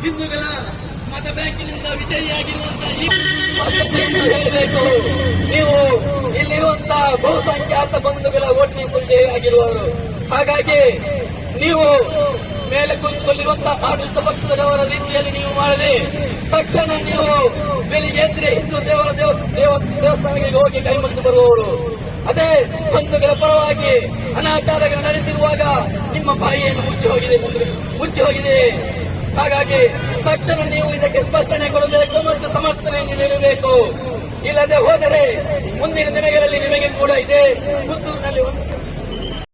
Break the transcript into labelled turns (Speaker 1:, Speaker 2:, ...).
Speaker 1: ಹಿಂದೂಗಳ ಮತ ಬ್ಯಾಂಕಿನಿಂದ ವಿಜಯಿಯಾಗಿರುವಂತಹ ಹೇಳಬೇಕು. ನೀವು ಇಲ್ಲಿರುವಂತಹ ಬಹುಸಂಖ್ಯಾತ ಬಂಧುಗಳ ಓಟಿನಿಂದ ವಿಜಯಿಯಾಗಿರುವವರು. ಹಾಗಾಗಿ ನೀವು ಮೇಲೆ ಕುಳಿತುಕೊಂಡಿರುವಂತಹ ಆಡಳಿತ ಪಕ್ಷದವರ ರೀತಿಯಲ್ಲಿ ನೀವು ಮಾಡಲಿ. ತಕ್ಷಣ ನೀವು ಬೆಳಿಗ್ಗೆ ಎದ್ರೆ ಹಿಂದೂ ದೇವಸ್ಥಾನಗಳಿಗೆ ಹೋಗಿ ಕೈಮುತ್ತು ಬರುವವರು. ಅದೇ ಬಂಧುಗಳ ಪರವಾಗಿ ಅನಾಚಾರಗಳು ನಡೆದಿರುವಾಗ ನಿಮ್ಮ ಬಾಯಿಯನ್ನು ಮುಚ್ಚಿ ಹೋಗಿದೆ. ಹಾಗಾಗಿ ತಕ್ಷಣ ನೀವು ಇದಕ್ಕೆ ಸ್ಪಷ್ಟನೆ ಕೊಡಬೇಕು ಮತ್ತು ಸಮರ್ಥನೆ ನೀಡಬೇಕು. ಇಲ್ಲದೆ ಹೋದರೆ ಮುಂದಿನ ದಿನಗಳಲ್ಲಿ ನಿಮಗೆ ಕೂಡ ಇದೆ